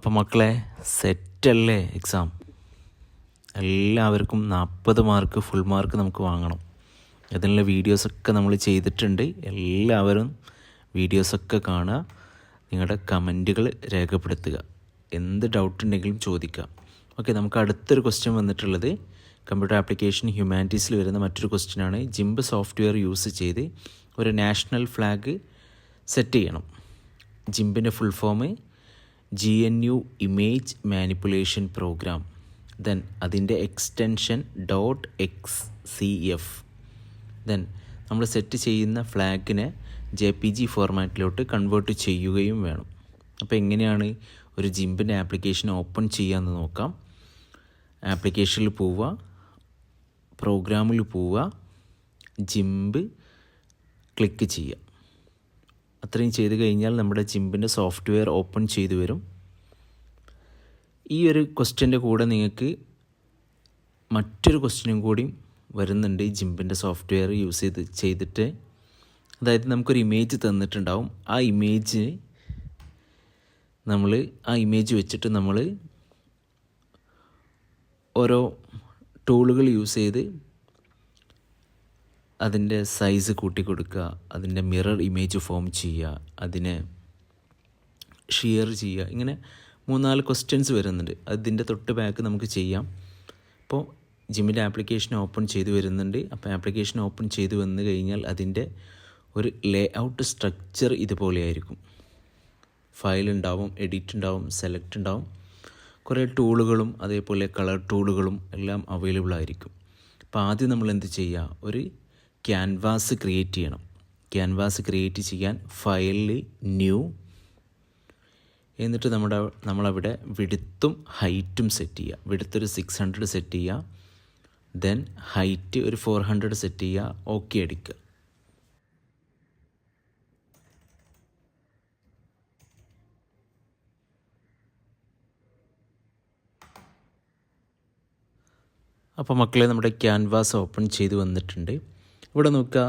അപ്പോൾ മക്കളെ സെറ്റല്ലേ എക്സാം? എല്ലാവർക്കും 40 മാർക്ക് ഫുൾ മാർക്ക് നമുക്ക് വാങ്ങണം. അതിനുള്ള വീഡിയോസൊക്കെ നമ്മൾ ചെയ്തിട്ടുണ്ട്. എല്ലാവരും വീഡിയോസൊക്കെ കാണുക, നിങ്ങളുടെ കമൻറ്റുകൾ രേഖപ്പെടുത്തുക, എന്ത് ഡൗട്ട് ഉണ്ടെങ്കിലും ചോദിക്കുക. ഓക്കെ, നമുക്ക് അടുത്തൊരു ക്വസ്റ്റ്യൻ വന്നിട്ടുള്ളത് കമ്പ്യൂട്ടർ ആപ്ലിക്കേഷൻ ഹ്യൂമാനിറ്റീസിൽ വരുന്ന മറ്റൊരു ക്വസ്റ്റ്യനാണ്. ജിംബ് സോഫ്റ്റ്വെയർ യൂസ് ചെയ്ത് ഒരു നാഷണൽ ഫ്ലാഗ് സെറ്റ് ചെയ്യണം. ജിംബിൻ്റെ full form GNU image manipulation program. Then അതിൻ്റെ എക്സ്റ്റൻഷൻ .xcf. ദെൻ നമ്മൾ സെറ്റ് ചെയ്യുന്ന ഫ്ലാഗിനെ JPG ഫോർമാറ്റിലോട്ട് കൺവേർട്ട് ചെയ്യുകയും വേണം. അപ്പോൾ എങ്ങനെയാണ് ഒരു ജിംബിൻ്റെ ആപ്ലിക്കേഷൻ ഓപ്പൺ ചെയ്യാമെന്ന് നോക്കാം. ആപ്ലിക്കേഷനിൽ പോവുക, പ്രോഗ്രാമിൽ പോവുക, ജിംബ് ക്ലിക്ക് ചെയ്യുക. അത്രയും ചെയ്ത് കഴിഞ്ഞാൽ നമ്മുടെ ജിംബിൻ്റെ സോഫ്റ്റ്വെയർ ഓപ്പൺ ചെയ്തു വരും. ഈ ഒരു ക്വസ്റ്റ്യൻ്റെ കൂടെ നിങ്ങൾക്ക് മറ്റൊരു ക്വസ്റ്റ്യനും കൂടി വരുന്നുണ്ട്. ജിംബിൻ്റെ സോഫ്റ്റ്വെയർ യൂസ് ചെയ്തിട്ട്, അതായത് നമുക്കൊരു ഇമേജ് തന്നിട്ടുണ്ടാവും. ആ ഇമേജ് വെച്ചിട്ട് നമ്മൾ ഓരോ ടൂളുകൾ യൂസ് ചെയ്ത് അതിൻ്റെ സൈസ് കൂട്ടി കൊടുക്കുക, അതിൻ്റെ മിറർ ഇമേജ് ഫോം ചെയ്യുക, അതിനെ ഷെയർ ചെയ്യുക. ഇങ്ങനെ 3-4 ക്വസ്റ്റ്യൻസ് വരുന്നുണ്ട്. അതിൻ്റെ തൊട്ട് ബാക്ക് നമുക്ക് ചെയ്യാം. അപ്പോൾ ജിമ്മിൻ്റെ ആപ്ലിക്കേഷൻ ഓപ്പൺ ചെയ്ത് വരുന്നുണ്ട്. അപ്പോൾ ആപ്ലിക്കേഷൻ ഓപ്പൺ ചെയ്ത് വന്നു കഴിഞ്ഞാൽ അതിൻ്റെ ഒരു ലേ ഔട്ട് സ്ട്രക്ചർ ഇതുപോലെയായിരിക്കും. ഫയൽ ഉണ്ടാവും, എഡിറ്റ് ഉണ്ടാവും, സെലക്ട് ഉണ്ടാവും, കുറേ ടൂളുകളും അതേപോലെ കളർ ടൂളുകളും എല്ലാം അവൈലബിൾ ആയിരിക്കും. അപ്പോൾ ആദ്യം നമ്മൾ എന്ത് ചെയ്യുക, ഒരു ക്യാൻവാസ് ക്രിയേറ്റ് ചെയ്യണം. ക്യാൻവാസ് ക്രിയേറ്റ് ചെയ്യാൻ ഫയലിൽ ന്യൂ, എന്നിട്ട് നമ്മളവിടെ വിഡ്ത്തും ഹൈറ്റും സെറ്റ് ചെയ്യുക. വിഡ്ത്ത് ഒരു 600 സെറ്റ് ചെയ്യുക. ദെൻ ഹൈറ്റ് ഒരു 400 സെറ്റ് ചെയ്യുക. ഓക്കെ അടിക്കുക. അപ്പോൾ മക്കളെ, നമ്മുടെ ക്യാൻവാസ് ഓപ്പൺ ചെയ്ത് വന്നിട്ടുണ്ട്. ഇവിടെ നോക്കുക,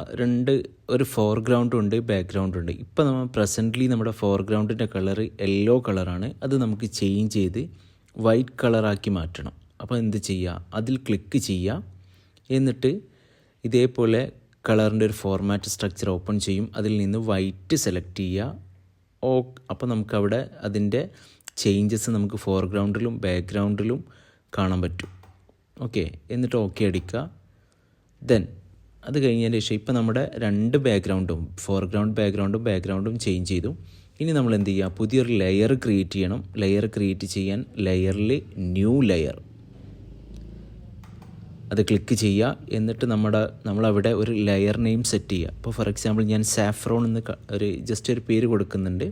ഒരു ഫോർഗ്രൗണ്ടും ഉണ്ട്, ബാക്ക്ഗ്രൗണ്ടും ഉണ്ട്. ഇപ്പോൾ നമ്മൾ പ്രസൻ്റ്ലി നമ്മുടെ ഫോർഗ്രൗണ്ടിൻ്റെ കളർ യെല്ലോ കളറാണ്. അത് നമുക്ക് ചേഞ്ച് ചെയ്ത് വൈറ്റ് കളറാക്കി മാറ്റണം. അപ്പോൾ എന്ത് ചെയ്യുക, അതിൽ ക്ലിക്ക് ചെയ്യുക. എന്നിട്ട് ഇതേപോലെ കളറിൻ്റെ ഒരു ഫോർമാറ്റ് സ്ട്രക്ചർ ഓപ്പൺ ചെയ്യും. അതിൽ നിന്ന് വൈറ്റ് സെലക്ട് ചെയ്യുക. അപ്പോൾ നമുക്കവിടെ അതിൻ്റെ ചേഞ്ചസ് നമുക്ക് ഫോർഗ്രൗണ്ടിലും ബാക്ക്ഗ്രൗണ്ടിലും കാണാൻ പറ്റും. ഓക്കെ, എന്നിട്ട് ഓക്കെ അടിക്കുക. ദെൻ അത് കഴിഞ്ഞതിന് ശേഷം ഇപ്പോൾ നമ്മുടെ 2 ബാക്ക്ഗ്രൗണ്ടും ബാക്ക്ഗ്രൗണ്ടും ചേഞ്ച് ചെയ്തു. ഇനി നമ്മൾ എന്ത് ചെയ്യുക, പുതിയൊരു ലെയർ ക്രിയേറ്റ് ചെയ്യണം. ലെയർ ക്രിയേറ്റ് ചെയ്യാൻ ലെയറിൽ ന്യൂ ലെയർ അത് ക്ലിക്ക് ചെയ്യുക. എന്നിട്ട് നമ്മളവിടെ ഒരു ലെയർ നെയിം സെറ്റ് ചെയ്യുക. ഇപ്പോൾ ഫോർ എക്സാമ്പിൾ ഞാൻ സാഫ്രോൺ എന്ന് ജസ്റ്റ് ഒരു പേര് കൊടുക്കുന്നുണ്ട്.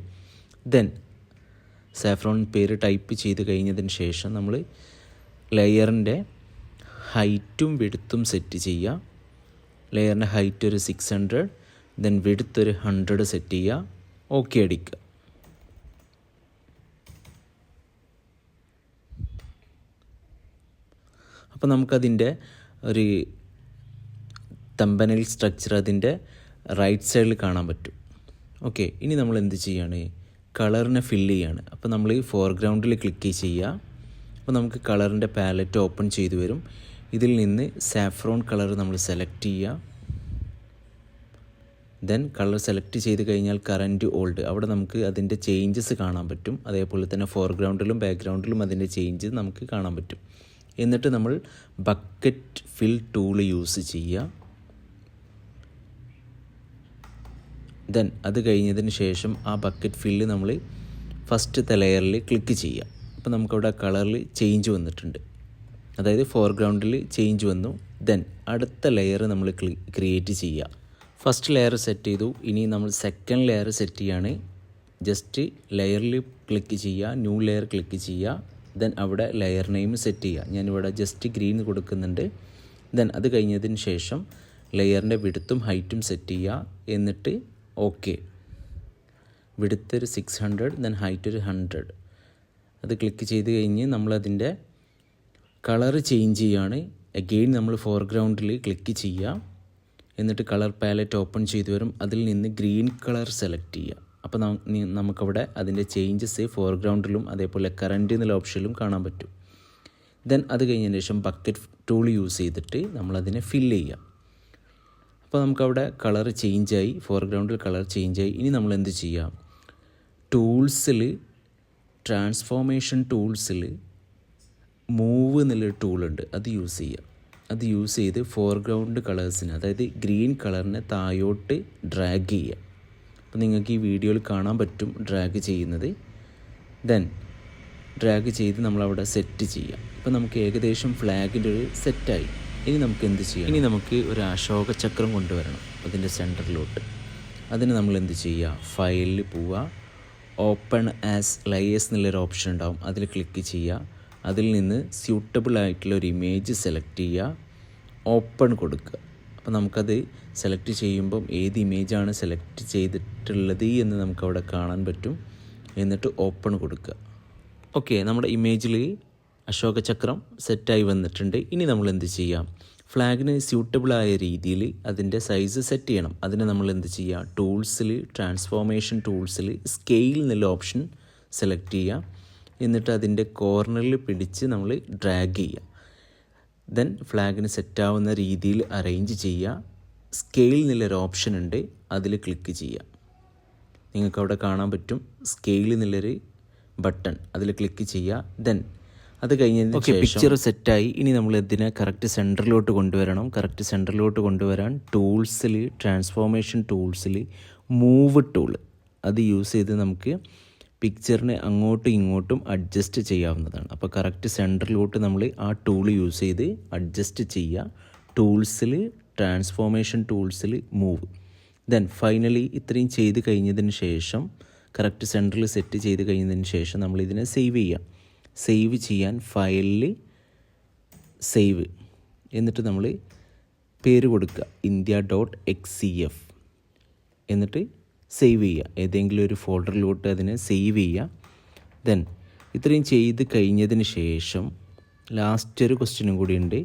ദെൻ സാഫ്രോൺ പേര് ടൈപ്പ് ചെയ്ത് കഴിഞ്ഞതിന് ശേഷം നമ്മൾ ലെയറിൻ്റെ ഹൈറ്റും വിഡ്ത്തും സെറ്റ് ചെയ്യുക. ലെയറിൻ്റെ ഹൈറ്റ് ഒരു 600, ദെൻ വിഡ്ത്ത് ഒരു 100 സെറ്റ് ചെയ്യുക. ഓക്കെ അടിക്കുക. അപ്പോൾ നമുക്കതിൻ്റെ ഒരു തമ്പനൈൽ സ്ട്രക്ചർ അതിൻ്റെ റൈറ്റ് സൈഡിൽ കാണാൻ പറ്റും. ഓക്കെ, ഇനി നമ്മൾ എന്ത് ചെയ്യുകയാണ്, കളറിനെ ഫില്ല് ചെയ്യുകയാണ്. അപ്പോൾ നമ്മൾ ഈ ഫോർഗ്രൗണ്ടിൽ ക്ലിക്ക് ചെയ്യുക. അപ്പോൾ നമുക്ക് കളറിൻ്റെ പാലറ്റ് ഓപ്പൺ ചെയ്തു വരും. ഇതിൽ നിന്ന് സാഫ്രോൺ കളർ നമ്മൾ സെലക്ട് ചെയ്യുക. ദെൻ കളർ സെലക്ട് ചെയ്ത് കഴിഞ്ഞാൽ കറൻറ്റ് ഓൾഡ്, അവിടെ നമുക്ക് അതിൻ്റെ ചേഞ്ചസ് കാണാൻ പറ്റും. അതേപോലെ തന്നെ ഫോർഗ്രൗണ്ടിലും ബാക്ക്ഗ്രൗണ്ടിലും അതിൻ്റെ ചേഞ്ച് നമുക്ക് കാണാൻ പറ്റും. എന്നിട്ട് നമ്മൾ ബക്കറ്റ് ഫിൽ ടൂൾ യൂസ് ചെയ്യുക. ദെൻ അത് കഴിഞ്ഞതിന് ശേഷം ആ ബക്കറ്റ് ഫില്ല് നമ്മൾ ഫസ്റ്റത്തെ ലെയറിൽ ക്ലിക്ക് ചെയ്യുക. അപ്പോൾ നമുക്കവിടെ കളറിൽ ചേഞ്ച് വന്നിട്ടുണ്ട്, അതായത് ഫോർഗ്രൗണ്ടിൽ ചേഞ്ച് വന്നു. ദെൻ അടുത്ത ലെയർ നമ്മൾ ക്രിയേറ്റ് ചെയ്യുക. ഫസ്റ്റ് ലെയർ സെറ്റ് ചെയ്തു. ഇനി നമ്മൾ സെക്കൻഡ് ലെയർ സെറ്റ് ചെയ്യാണ്. ജസ്റ്റ് ലെയറിൽ ക്ലിക്ക് ചെയ്യുക, ന്യൂ ലെയർ ക്ലിക്ക് ചെയ്യുക. ദെൻ അവിടെ ലെയർ നെയിം സെറ്റ് ചെയ്യുക. ഞാനിവിടെ ജസ്റ്റ് ഗ്രീൻ കൊടുക്കുന്നുണ്ട്. ദെൻ അത് കഴിഞ്ഞതിന് ശേഷം ലെയറിൻ്റെ വിഡ്ത്തും ഹൈറ്റും സെറ്റ് ചെയ്യുക. എന്നിട്ട് ഓക്കെ, വിഡ്ത്ത് ഒരു 600, ദെൻ ഹൈറ്റ് ഒരു 100. അത് ക്ലിക്ക് ചെയ്ത് കഴിഞ്ഞ് നമ്മളതിൻ്റെ കളർ ചേഞ്ച് ചെയ്യുകയാണ്. അഗെയിൻ നമ്മൾ ഫോർഗ്രൗണ്ടിൽ ക്ലിക്ക് ചെയ്യുക. എന്നിട്ട് കളർ പാലറ്റ് ഓപ്പൺ ചെയ്ത് വരും. അതിൽ നിന്ന് ഗ്രീൻ കളർ സെലക്ട് ചെയ്യുക. അപ്പോൾ നമുക്കവിടെ അതിൻ്റെ ചേഞ്ചസ് ഫോർഗ്രൗണ്ടിലും അതേപോലെ കറൻറ്റ് എന്നുള്ള ഓപ്ഷനിലും കാണാൻ പറ്റും. ദെൻ അത് കഴിഞ്ഞതിന് ശേഷം ബക്കറ്റ് ടൂൾ യൂസ് ചെയ്തിട്ട് നമ്മളതിനെ ഫില്ല് ചെയ്യാം. അപ്പോൾ നമുക്കവിടെ കളർ ചേഞ്ചായി, ഫോർഗ്രൗണ്ടിൽ കളർ ചേഞ്ചായി. ഇനി നമ്മൾ എന്ത് ചെയ്യാം, ടൂൾസിൽ ട്രാൻസ്ഫോർമേഷൻ ടൂൾസിൽ മൂവ് എന്നുള്ളൊരു ടൂളുണ്ട്, അത് യൂസ് ചെയ്യുക. അത് യൂസ് ചെയ്ത് ഫോർഗ്രൗണ്ട് കളേഴ്സിന്, അതായത് ഗ്രീൻ കളറിനെ താഴോട്ട് ഡ്രാഗ് ചെയ്യുക. അപ്പോൾ നിങ്ങൾക്ക് ഈ വീഡിയോയിൽ കാണാൻ പറ്റും ഡ്രാഗ് ചെയ്യുന്നത്. ദെൻ ഡ്രാഗ് ചെയ്ത് നമ്മളവിടെ സെറ്റ് ചെയ്യാം. ഇപ്പോൾ നമുക്ക് ഏകദേശം ഫ്ലാഗിൻ്റെ ഒരു സെറ്റായി. ഇനി നമുക്ക് എന്ത് ചെയ്യാം, ഇനി നമുക്ക് ഒരു അശോക ചക്രം കൊണ്ടുവരണം അതിൻ്റെ സെൻറ്ററിലോട്ട്. അതിന് നമ്മൾ എന്ത് ചെയ്യുക, ഫയലിൽ പോവുക, ഓപ്പൺ ആസ് ലെയേഴ്സ് എന്നുള്ളൊരു ഓപ്ഷൻ ഉണ്ടാവും, അതിൽ ക്ലിക്ക് ചെയ്യുക. അതിൽ നിന്ന് സ്യൂട്ടബിൾ ആയിട്ടുള്ള ഒരു ഇമേജ് സെലക്ട് ചെയ്യുക, ഓപ്പൺ കൊടുക്കുക. അപ്പോൾ നമുക്കത് സെലക്ട് ചെയ്യുമ്പം ഏത് ഇമേജാണ് സെലക്ട് ചെയ്തിട്ടുള്ളത് എന്ന് നമുക്കവിടെ കാണാൻ പറ്റും. എന്നിട്ട് ഓപ്പൺ കൊടുക്കുക. ഓക്കെ, നമ്മുടെ ഇമേജിൽ അശോക ചക്രം സെറ്റായി വന്നിട്ടുണ്ട്. ഇനി നമ്മൾ എന്ത് ചെയ്യാം, ഫ്ലാഗിന് സ്യൂട്ടബിളായ രീതിയിൽ അതിൻ്റെ സൈസ് സെറ്റ് ചെയ്യണം. അതിന് നമ്മൾ എന്ത് ചെയ്യുക, ടൂൾസിൽ ട്രാൻസ്ഫോർമേഷൻ ടൂൾസിൽ സ്കെയിൽ എന്നുള്ള ഓപ്ഷൻ സെലക്ട് ചെയ്യുക. എന്നിട്ട് അതിൻ്റെ കോർണറിൽ പിടിച്ച് നമ്മൾ ഡ്രാഗ് ചെയ്യുക. ദെൻ ഫ്ലാഗിന് സെറ്റാവുന്ന രീതിയിൽ അറേഞ്ച് ചെയ്യുക. സ്കെയിൽ എന്നുള്ളൊരു ഓപ്ഷൻ ഉണ്ട്, അതിൽ ക്ലിക്ക് ചെയ്യുക. നിങ്ങൾക്കവിടെ കാണാൻ പറ്റും സ്കെയിൽ എന്നുള്ളൊരു ബട്ടൺ, അതിൽ ക്ലിക്ക് ചെയ്യുക. ദെൻ അത് കഴിഞ്ഞതിന് ശേഷം പിക്ചർ സെറ്റായി. ഇനി നമ്മൾ ഇതിനെ കറക്റ്റ് സെൻറ്ററിലോട്ട് കൊണ്ടുവരണം. കറക്റ്റ് സെൻറ്ററിലോട്ട് കൊണ്ടുവരാൻ ടൂൾസിൽ ട്രാൻസ്ഫോർമേഷൻ ടൂൾസിൽ മൂവ് ടൂൾ അത് യൂസ് ചെയ്ത് നമുക്ക് പിക്ചറിനെ അങ്ങോട്ടും ഇങ്ങോട്ടും അഡ്ജസ്റ്റ് ചെയ്യാവുന്നതാണ്. അപ്പോൾ കറക്റ്റ് സെൻറ്ററിലോട്ട് നമ്മൾ ആ ടൂൾ യൂസ് ചെയ്ത് അഡ്ജസ്റ്റ് ചെയ്യുക. ടൂൾസിൽ ട്രാൻസ്ഫോർമേഷൻ ടൂൾസിൽ മൂവ്. ദെൻ ഫൈനലി ഇത്രയും ചെയ്ത് കഴിഞ്ഞതിന് ശേഷം കറക്റ്റ് സെൻറ്ററിൽ സെറ്റ് ചെയ്ത് കഴിഞ്ഞതിന് ശേഷം നമ്മളിതിനെ സേവ് ചെയ്യാം. സേവ് ചെയ്യാൻ ഫയലിൽ സേവ്, എന്നിട്ട് നമ്മൾ പേര് കൊടുക്കുക India.xcf, എന്നിട്ട് സേവ് ചെയ്യുക. ഏതെങ്കിലും ഒരു ഫോൾഡറിലോട്ട് അതിനെ സേവ് ചെയ്യുക. ദെൻ ഇത്രയും ചെയ്ത് കഴിഞ്ഞതിന് ശേഷം ലാസ്റ്റ് ഒരു ക്വസ്റ്റ്യനും കൂടി ഉണ്ട്.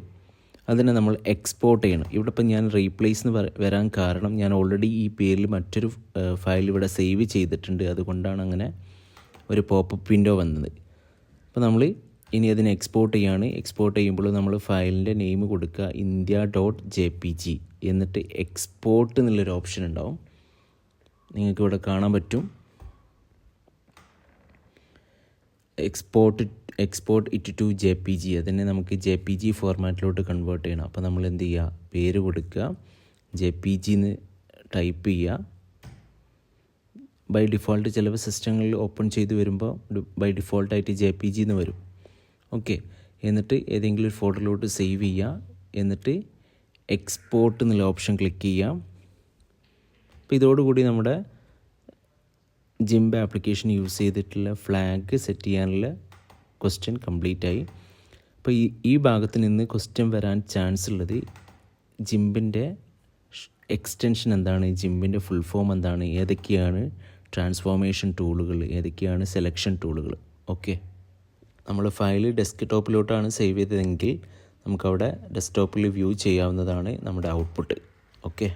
അതിനെ നമ്മൾ എക്സ്പോർട്ട് ചെയ്യണം. ഇവിടെ ഇപ്പം ഞാൻ റീപ്ലേസ് എന്ന് വരാൻ കാരണം ഞാൻ ഓൾറെഡി ഈ പേരിൽ മറ്റൊരു ഫയൽ ഇവിടെ സേവ് ചെയ്തിട്ടുണ്ട്. അതുകൊണ്ടാണ് അങ്ങനെ ഒരു പോപ്പപ്പ് വിൻഡോ വന്നത്. അപ്പോൾ നമ്മൾ ഇനി അതിനെ എക്സ്പോർട്ട് ചെയ്യാണ്. എക്സ്പോർട്ട് ചെയ്യുമ്പോൾ നമ്മൾ ഫയലിൻ്റെ നെയിം കൊടുക്കുക India.jpg, എന്നിട്ട് എക്സ്പോർട്ട് എന്നുള്ളൊരു ഓപ്ഷൻ ഉണ്ടാവും, നിങ്ങൾക്ക് ഇവിടെ കാണാൻ പറ്റും. എക്സ്പോർട്ട് ഇറ്റ് ടു JPG, അതിനെ നമുക്ക് JPG ഫോർമാറ്റിലോട്ട് കൺവേർട്ട് ചെയ്യണം. അപ്പോൾ നമ്മൾ എന്ത് ചെയ്യുക, പേര് കൊടുക്കുക, JPG എന്ന് ടൈപ്പ് ചെയ്യുക. ബൈ ഡിഫോൾട്ട് ചിലപ്പോൾ സിസ്റ്റങ്ങളിൽ ഓപ്പൺ ചെയ്ത് വരുമ്പോൾ ബൈ ഡിഫോൾട്ടായിട്ട് JPG എന്ന് വരും. ഓക്കെ, എന്നിട്ട് ഏതെങ്കിലും ഒരു ഫോൾഡറിലോട്ട് സേവ് ചെയ്യുക. എന്നിട്ട് എക്സ്പോർട്ട് എന്നുള്ള ഓപ്ഷൻ ക്ലിക്ക് ചെയ്യാം. അപ്പോൾ ഇതോടുകൂടി നമ്മുടെ ജിംബ് ആപ്ലിക്കേഷൻ യൂസ് ചെയ്തിട്ടുള്ള ഫ്ലാഗ് സെറ്റ് ചെയ്യാനുള്ള ക്വസ്റ്റ്യൻ കംപ്ലീറ്റ് ആയി. അപ്പോൾ ഈ ഭാഗത്ത് നിന്ന് ക്വസ്റ്റ്യൻ വരാൻ ചാൻസ് ഉള്ളത് ജിംബിൻ്റെ എക്സ്റ്റൻഷൻ എന്താണ്, ജിംബിൻ്റെ ഫുൾ ഫോം എന്താണ്, ഏതൊക്കെയാണ് ട്രാൻസ്ഫോർമേഷൻ ടൂളുകൾ, ഏതൊക്കെയാണ് സെലക്ഷൻ ടൂളുകൾ. ഓക്കെ, നമ്മൾ ഫയൽ ഡെസ്ക്ടോപ്പിലോട്ടാണ് സേവ് ചെയ്തതെങ്കിൽ നമുക്കവിടെ ഡെസ്ക്ടോപ്പിൽ വ്യൂ ചെയ്യാവുന്നതാണ് നമ്മുടെ ഔട്ട്പുട്ട്. ഓക്കെ.